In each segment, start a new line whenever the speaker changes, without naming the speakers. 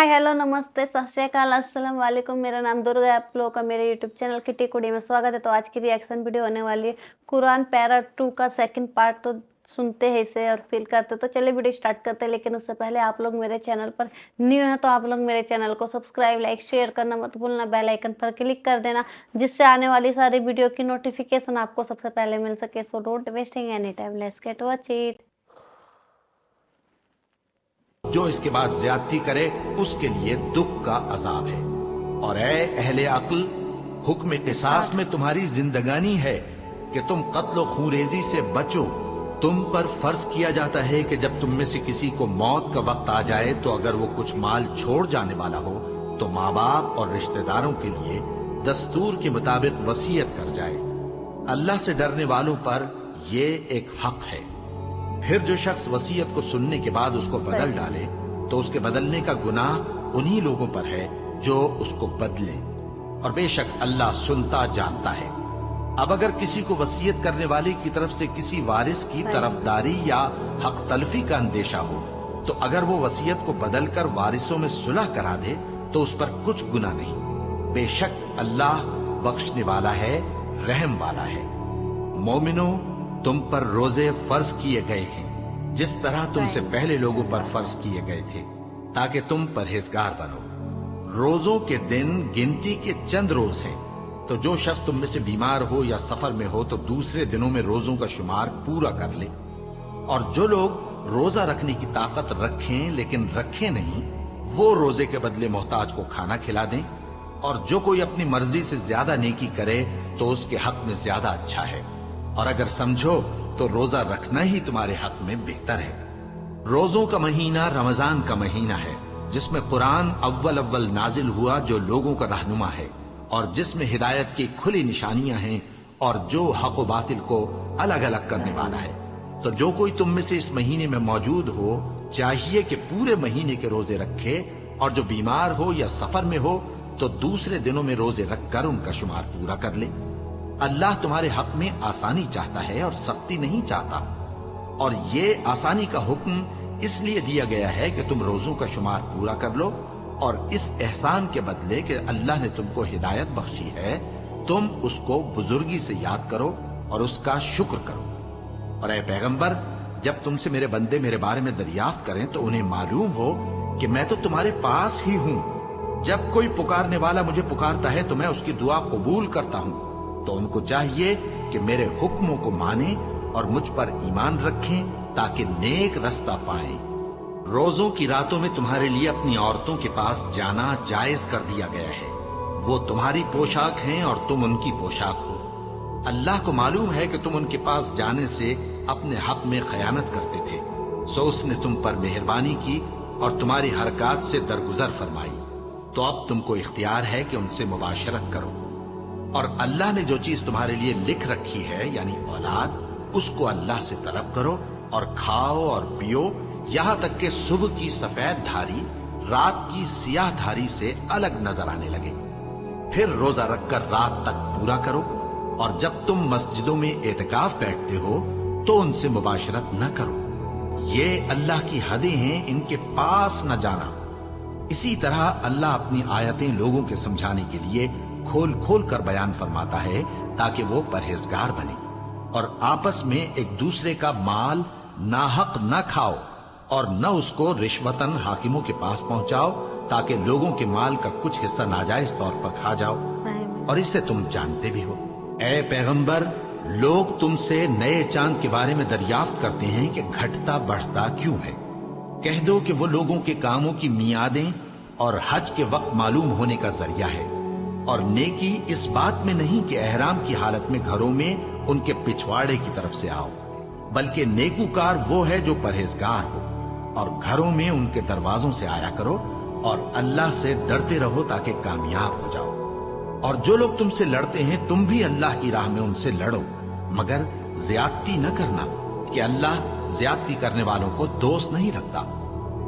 Hi hello नमस्ते सत श्री अकाल अस्सलाम वालेकुम। मेरा नाम दुर्गा है। आप लोगों का मेरे यूट्यूब चैनल किटी कुड़ी में स्वागत है। तो आज की रिएक्शन वीडियो होने वाली है कुरान पैरा 2 का सेकंड पार्ट। तो सुनते हैं इसे और फील करते हैं। तो चलिए वीडियो स्टार्ट करते हैं। लेकिन उससे पहले आप लोग मेरे चैनल पर न्यू हैं तो आप लोग मेरे चैनल को सब्सक्राइब लाइक शेयर करना मत भूलना। बेल आइकन पर क्लिक कर देना जिससे आने वाली सारी वीडियो की नोटिफिकेशन आपको सबसे पहले मिल सके। So don't wasting any time, let's get watch it.
जो इसके बाद ज्यादती करे उसके लिए दुख का अजाब है। और ऐ अहले अक्ल, हुक्म किसास में तुम्हारी जिंदगानी है कि तुम कत्ल खूरेजी से बचो। तुम पर फर्ज किया जाता है कि जब तुम में से किसी को मौत का वक्त आ जाए तो अगर वो कुछ माल छोड़ जाने वाला हो तो माँ बाप और रिश्तेदारों के लिए दस्तूर के मुताबिक वसीयत कर जाए। अल्लाह से डरने वालों पर ये एक हक है। फिर जो शख्स वसीयत को सुनने के बाद उसको बदल डाले तो उसके बदलने का गुनाह उन्हीं लोगों पर है जो उसको बदले। और बेशक अल्लाह सुनता जानता है। अब अगर किसी को वसीयत करने वाले की तरफ से किसी वारिस की तरफदारी या हक तलफी का अंदेशा हो तो अगर वो वसीयत को बदलकर वारिसों में सुलह करा दे तो उस पर कुछ गुनाह नहीं। बेशक अल्लाह बख्शने वाला है, रहम वाला है। मोमिनो, तुम पर रोजे फर्ज किए गए हैं जिस तरह तुमसे पहले लोगों पर फर्ज किए गए थे ताकि तुम परहेजगार बनो। रोजों के दिन गिनती के चंद रोज हैं, तो जो शख्स तुम में से बीमार हो या सफर में हो तो दूसरे दिनों में रोजों का शुमार पूरा कर ले। और जो लोग रोजा रखने की ताकत रखें लेकिन रखें नहीं, वो रोजे के बदले मोहताज को खाना खिला दें। और जो कोई अपनी मर्जी से ज्यादा नेकी करे तो उसके हक में ज्यादा अच्छा है। और अगर समझो तो रोजा रखना ही तुम्हारे हक में बेहतर है। रोजों का महीना रमजान का महीना है जिसमें कुरान अव्वल नाजिल हुआ, जो लोगों का रहनुमा है और जिसमें हिदायत की खुली निशानियां हैं और जो हक व बातिल को अलग अलग करने वाला है। तो जो कोई तुम में से इस महीने में मौजूद हो चाहिए कि पूरे महीने के रोजे रखे, और जो बीमार हो या सफर में हो तो दूसरे दिनों में रोजे रखकर उनका शुमार पूरा कर ले। अल्लाह तुम्हारे हक में आसानी चाहता है और सख्ती नहीं चाहता। और ये आसानी का हुक्म इसलिए दिया गया है कि तुम रोजों का शुमार पूरा कर लो, और इस एहसान के बदले कि अल्लाह ने तुमको हिदायत बख्शी है तुम उसको बुजुर्गी से याद करो और उसका शुक्र करो। और ऐ पैगंबर, जब तुमसे मेरे बंदे मेरे बारे में दरियाफ्त करें तो उन्हें मालूम हो कि मैं तो तुम्हारे पास ही हूं। जब कोई पुकारने वाला मुझे पुकारता है तो मैं उसकी दुआ कबूल करता हूं। तो उनको चाहिए कि मेरे हुक्मों को माने और मुझ पर ईमान रखें ताकि नेक रास्ता पाएं। रोजों की रातों में तुम्हारे लिए अपनी औरतों के पास जाना जायज कर दिया गया है। वो तुम्हारी पोशाक हैं और तुम उनकी पोशाक हो। अल्लाह को मालूम है कि तुम उनके पास जाने से अपने हक में खयानत करते थे, सो उसने तुम पर मेहरबानी की और तुम्हारी हरकत से दरगुजर फरमाई। तो अब तुमको इख्तियार है कि उनसे मुबाशरत करो। और अल्लाह ने जो चीज तुम्हारे लिए लिख रखी है यानी औलाद, उसको अल्लाह से तलब करो और खाओ और पियो यहां तक कि सुबह की सफेद धारी रात की सियाह धारी से अलग नजर आने लगे। फिर रोजा रखकर रात तक पूरा करो। और जब तुम मस्जिदों में एतकाफ बैठते हो तो उनसे मुबाशरत न करो। ये अल्लाह की हदें हैं, इनके पास न जाना। इसी तरह अल्लाह अपनी आयतें लोगों के समझाने के लिए खोल खोल कर बयान फरमाता है ताकि वो परहेजगार बने। और आपस में एक दूसरे का माल नाहक न खाओ और न उसको रिश्वतन हाकिमों के पास पहुंचाओ ताकि लोगों के माल का कुछ हिस्सा नाजायज तौर पर खा जाओ, और इसे तुम जानते भी हो। ऐ पैगंबर, लोग तुमसे नए चांद के बारे में दरियाफ्त करते हैं कि घटता बढ़ता क्यों है। कह दो कि वो लोगों के कामों की मियादें और हज के वक्त मालूम होने का जरिया है। और नेकी इस बात में नहीं कि एहराम की हालत में घरों में उनके पिछवाड़े की तरफ से आओ, बल्कि नेकूकार वो है जो परहेजगार हो। और घरों में उनके दरवाजों से आया करो और अल्लाह से डरते रहो ताकि कामयाब हो जाओ। और जो लोग तुमसे लड़ते हैं तुम भी अल्लाह की राह में उनसे लड़ो, मगर ज्यादती न करना कि अल्लाह ज्यादती करने वालों को दोस्त नहीं रखता।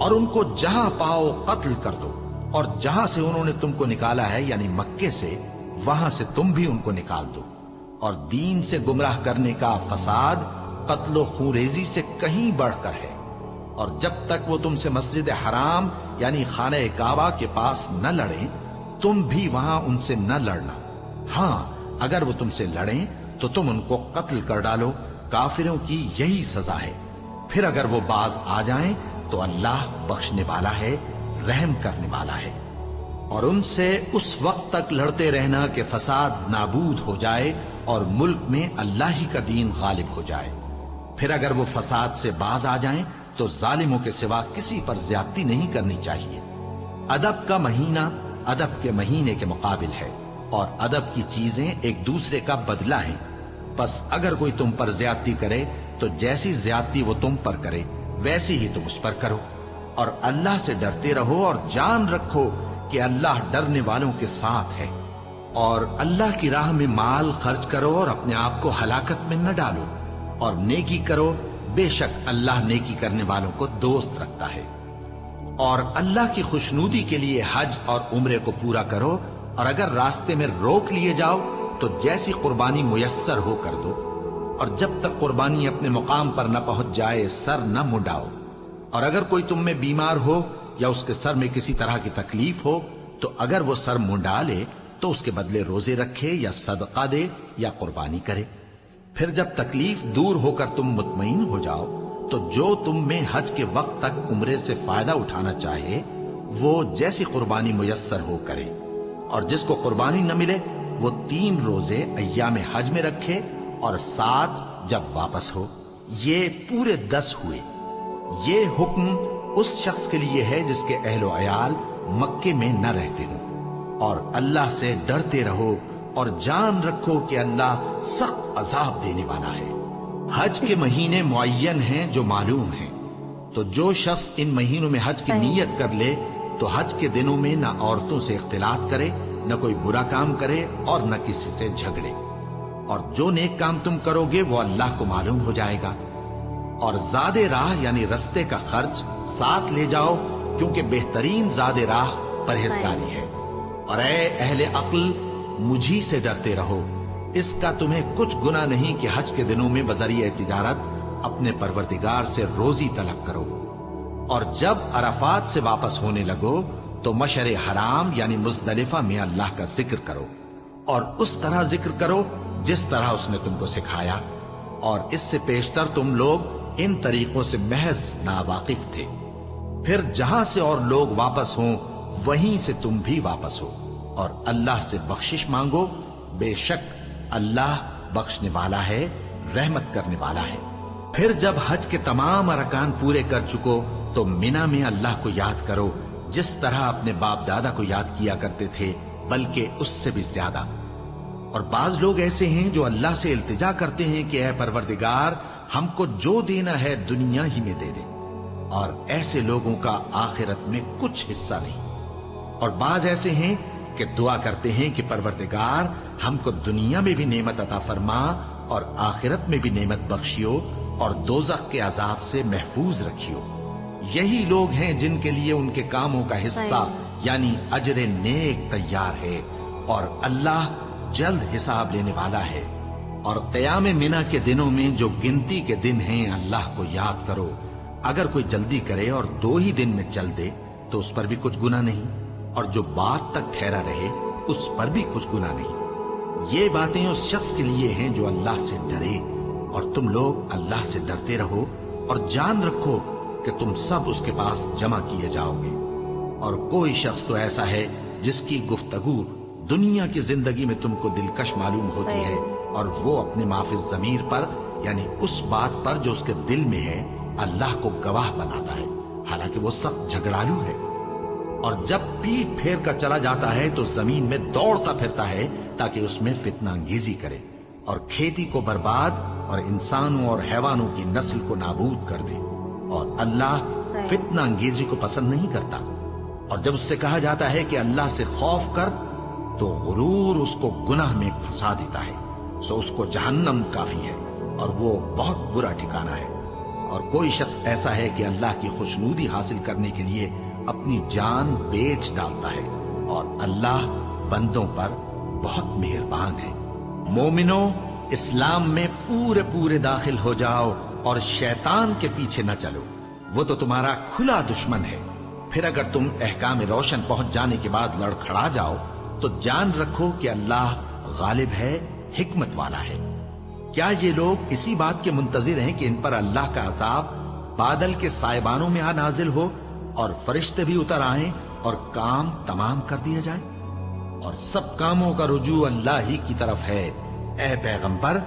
और उनको जहां पाओ कत्ल कर दो, और जहां से उन्होंने तुमको निकाला है यानी मक्के से, वहां से तुम भी उनको निकाल दो। और दीन से गुमराह करने का फसाद कत्लो खूरेजी से कहीं बढ़कर है। और जब तक वो तुमसे मस्जिद हराम यानी खाने काबा के पास न लड़े, तुम भी वहां उनसे न लड़ना। हाँ, अगर वो तुमसे लड़ें तो तुम उनको कत्ल कर डालो। काफिरों की यही सजा है। फिर अगर वो बाज आ जाएं तो अल्लाह बख्शने वाला है, रहम करने वाला है। और उनसे उस वक्त तक लड़ते रहना कि फसाद नाबूद हो जाए और मुल्क में अल्लाह ही का दीन गालिब हो जाए। फिर अगर वो फसाद से बाज आ जाएं तो जालिमों के सिवा किसी पर ज्यादती नहीं करनी चाहिए। अदब का महीना अदब के महीने के मुकाबिल है और अदब की चीजें एक दूसरे का बदला है। बस अगर कोई तुम पर ज्यादती करे तो जैसी ज्यादती वो तुम पर करे वैसी ही तुम उस पर करो। और अल्लाह से डरते रहो और जान रखो कि अल्लाह डरने वालों के साथ है। और अल्लाह की राह में माल खर्च करो और अपने आप को हलाकत में न डालो, और नेकी करो, बेशक अल्लाह नेकी करने वालों को दोस्त रखता है। और अल्लाह की खुशनूदी के लिए हज और उम्रे को पूरा करो, और अगर रास्ते में रोक लिए जाओ तो जैसी कुर्बानी मुयस्सर हो कर दो। और जब तक कुर्बानी अपने मुकाम पर न पहुंच जाए सर न मुंडाओ। और अगर कोई तुम में बीमार हो या उसके सर में किसी तरह की तकलीफ हो तो अगर वो सर मुंडा ले तो उसके बदले रोजे रखे या सदका दे या कुर्बानी करे। फिर जब तकलीफ दूर होकर तुम मुतमईन हो जाओ तो जो तुम में हज के वक्त तक उम्रे से फायदा उठाना चाहे वो जैसी कुर्बानी मुयस्सर हो करे। और जिसको कुर्बानी न मिले वो 3 रोजे अय्याम हज में रखे और 7 जब वापस हो। ये पूरे 10 हुए। ये हुक्म उस शख्स के लिए है जिसके अहलो अयाल मक्के में न रहते हों। और अल्लाह से डरते रहो और जान रखो कि अल्लाह सख्त अजाब देने वाला है। हज के महीने मुअय्यन हैं जो मालूम हैं। तो जो शख्स इन महीनों में हज की नीयत कर ले तो हज के दिनों में न औरतों से इख्तिलात करे, न कोई बुरा काम करे और न किसी से झगड़े। और जो नेक काम तुम करोगे वो अल्लाह को मालूम हो जाएगा। और ज़ादे राह यानी रस्ते का खर्च साथ ले जाओ, क्योंकि बेहतरीन ज़ादे राह परहेजगारी है। और ऐ अहले अक्ल, मुझी से डरते रहो। इसका तुम्हें कुछ गुनाह नहीं कि हज के दिनों में बजरिए तिजारत अपने परवरदिगार से रोजी तलब करो। और जब अरफात से वापस होने लगो तो मशरे हराम यानी मुज़दलिफा में अल्लाह का जिक्र करो, और उस तरह जिक्र करो जिस तरह उसने तुमको सिखाया। और इससे पेशतर तुम लोग इन तरीकों से महज नावाकिफ थे। फिर जहां से और लोग वापस हों वहीं से तुम भी वापस हो, और अल्लाह से बख्शिश मांगो। बेशक अल्लाह बख्शने वाला है, रहमत करने वाला है। फिर जब हज के तमाम अरकान पूरे कर चुको तो मिना में अल्लाह को याद करो जिस तरह अपने बाप दादा को याद किया करते थे, बल्कि उससे भी ज्यादा। और बाज लोग ऐसे हैं जो अल्लाह से इल्तिजा करते हैं कि ऐ परवरदिगार, हमको जो देना है दुनिया ही में दे दे। और ऐसे लोगों का आखिरत में कुछ हिस्सा नहीं। और बाज ऐसे हैं कि दुआ करते हैं कि परवरदिगार, हमको दुनिया में भी नेमत अता फरमा और आखिरत में भी नेमत बख्शियो और दोज़ख के अजाब से महफूज रखियो। यही लोग हैं जिनके लिए उनके कामों का हिस्सा यानी अजरे नेक तैयार है, और अल्लाह जल्द हिसाब लेने वाला है। और क़याम मिना के दिनों में जो गिनती के दिन हैं अल्लाह को याद करो। अगर कोई जल्दी करे और 2 ही दिन में चल दे तो उस पर भी कुछ गुनाह नहीं, और जो बात तक ठहरा रहे उस पर भी कुछ गुनाह नहीं। ये बातें उस शख्स के लिए हैं जो अल्लाह से डरे। और तुम लोग अल्लाह से डरते रहो और जान रखो कि तुम सब उसके पास जमा किए जाओगे। और कोई शख्स तो ऐसा है जिसकी गुफ्तगू दुनिया की जिंदगी में तुमको दिलकश मालूम होती है, और वो अपने माफिज ज़मीर पर यानी उस बात पर जो उसके दिल में है अल्लाह को गवाह बनाता है, हालांकि वो सख्त झगड़ालू है। और जब पीठ फेर कर चला जाता है तो जमीन में दौड़ता फिरता है ताकि उसमें फितना अंगेजी करे और खेती को बर्बाद और इंसानों और हैवानों की नस्ल को नाबूद कर दे। और अल्लाह फितना अंगेजी को पसंद नहीं करता। और जब उससे कहा जाता है कि अल्लाह से खौफ कर तो गुरूर उसको गुनाह में फंसा देता है। सो उसको जहन्नम काफी है और वो बहुत बुरा ठिकाना है। और कोई शख्स ऐसा है कि अल्लाह की खुशनूदी हासिल करने के लिए अपनी जान बेच डालता है, और अल्लाह बंदों पर बहुत मेहरबान है। मोमिनो, इस्लाम में पूरे पूरे दाखिल हो जाओ और शैतान के पीछे न चलो। वो तो तुम्हारा खुला दुश्मन है। फिर अगर तुम अहकाम रोशन पहुंच जाने के बाद लड़खड़ा जाओ तो जान रखो कि अल्लाह गालिब है, हिकमत वाला है। क्या ये लोग इसी बात के मुंतजिर हैं कि इन पर अल्लाह का अजाब बादल के सायबानों में आ नाजिल हो और फरिश्ते भी उतर आए और काम तमाम कर दिया जाए? और सब कामों का रुजू अल्लाह ही की तरफ है। ए पैगंबर,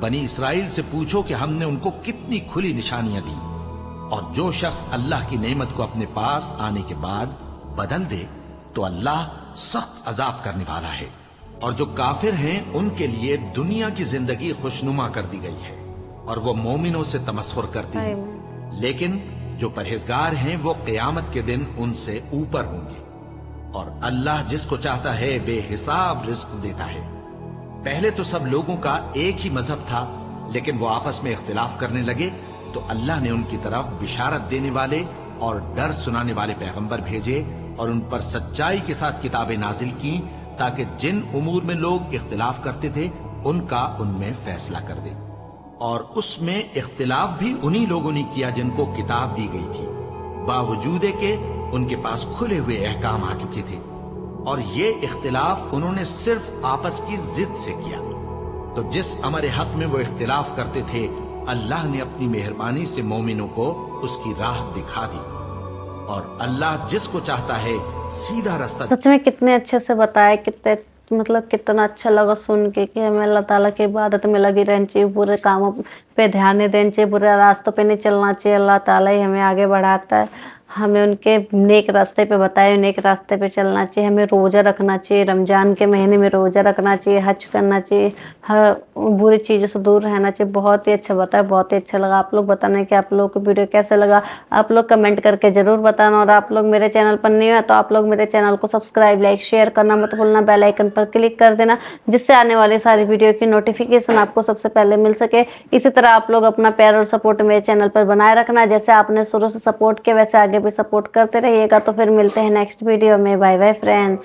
बनी इसराइल से पूछो कि हमने उनको कितनी खुली निशानियां दी। और जो शख्स अल्लाह की नेमत को अपने पास आने के बाद बदल दे तो अल्लाह सख्त अजाब करने वाला है। और जो काफिर हैं उनके लिए दुनिया की जिंदगी खुशनुमा कर दी गई है और वो मोमिनों से तमस्खुर करती है, लेकिन जो परहेजगार हैं वो क़यामत के दिन उनसे ऊपर होंगे। और अल्लाह जिसको चाहता है बेहिसाब रिस्क देता है। पहले तो सब लोगों का एक ही मजहब था, लेकिन वो आपस में इख्तिलाफ करने लगे तो अल्लाह ने उनकी तरफ बिशारत देने वाले और डर सुनाने वाले पैगंबर भेजे और उन पर सच्चाई के साथ किताबें नाजिल की, ताकि जिन उमूर में लोग इख्तिलाफ करते थे उनका उनमें फैसला कर दे। और उसमें इख्तिलाफ भी उन्हीं लोगों ने किया जिनको किताब दी गई थी, बावजूद के उनके पास खुले हुए अहकाम आ चुके थे। और ये इख्तिलाफ उन्होंने सिर्फ आपस की जिद से किया। तो जिस अमर हक में वो इख्तिलाफ करते थे, अल्लाह ने अपनी मेहरबानी से मोमिनों को उसकी राह दिखा दी। और अल्लाह जिसको चाहता है सीधा रास्ता।
सच में कितने अच्छे से बताया, कितने मतलब कितना अच्छा लगा सुन के कि हमें अल्लाह ताला की इबादत में लगी रहनी चाहिए, बुरे कामों पे ध्यान नहीं देना चाहिए, बुरे रास्तों पे नहीं चलना चाहिए। अल्लाह ताला ही हमें आगे बढ़ाता है, हमें उनके नेक रास्ते पे बताए नेक रास्ते पे चलना चाहिए। हमें रोज़ा रखना चाहिए, रमज़ान के महीने में रोज़ा रखना चाहिए, हज करना चाहिए, हर बुरी चीज़ों से दूर रहना चाहिए। बहुत ही अच्छा बताया, बहुत ही अच्छा लगा। आप लोग बताना कि आप लोगों को वीडियो कैसे लगा, आप लोग कमेंट करके ज़रूर बताना। और आप लोग मेरे चैनल पर नहीं है तो आप लोग मेरे चैनल को सब्सक्राइब, लाइक, शेयर करना मत भूलना। बेल आइकन पर क्लिक कर देना, जिससे आने वाली सारी वीडियो की नोटिफिकेशन आपको सबसे पहले मिल सके। इसी तरह आप लोग अपना प्यार और सपोर्ट मेरे चैनल पर बनाए रखना। जैसे आपने शुरू से सपोर्ट किया वैसे आगे भी सपोर्ट करते रहिएगा। तो फिर मिलते हैं नेक्स्ट वीडियो में। Bye bye friends.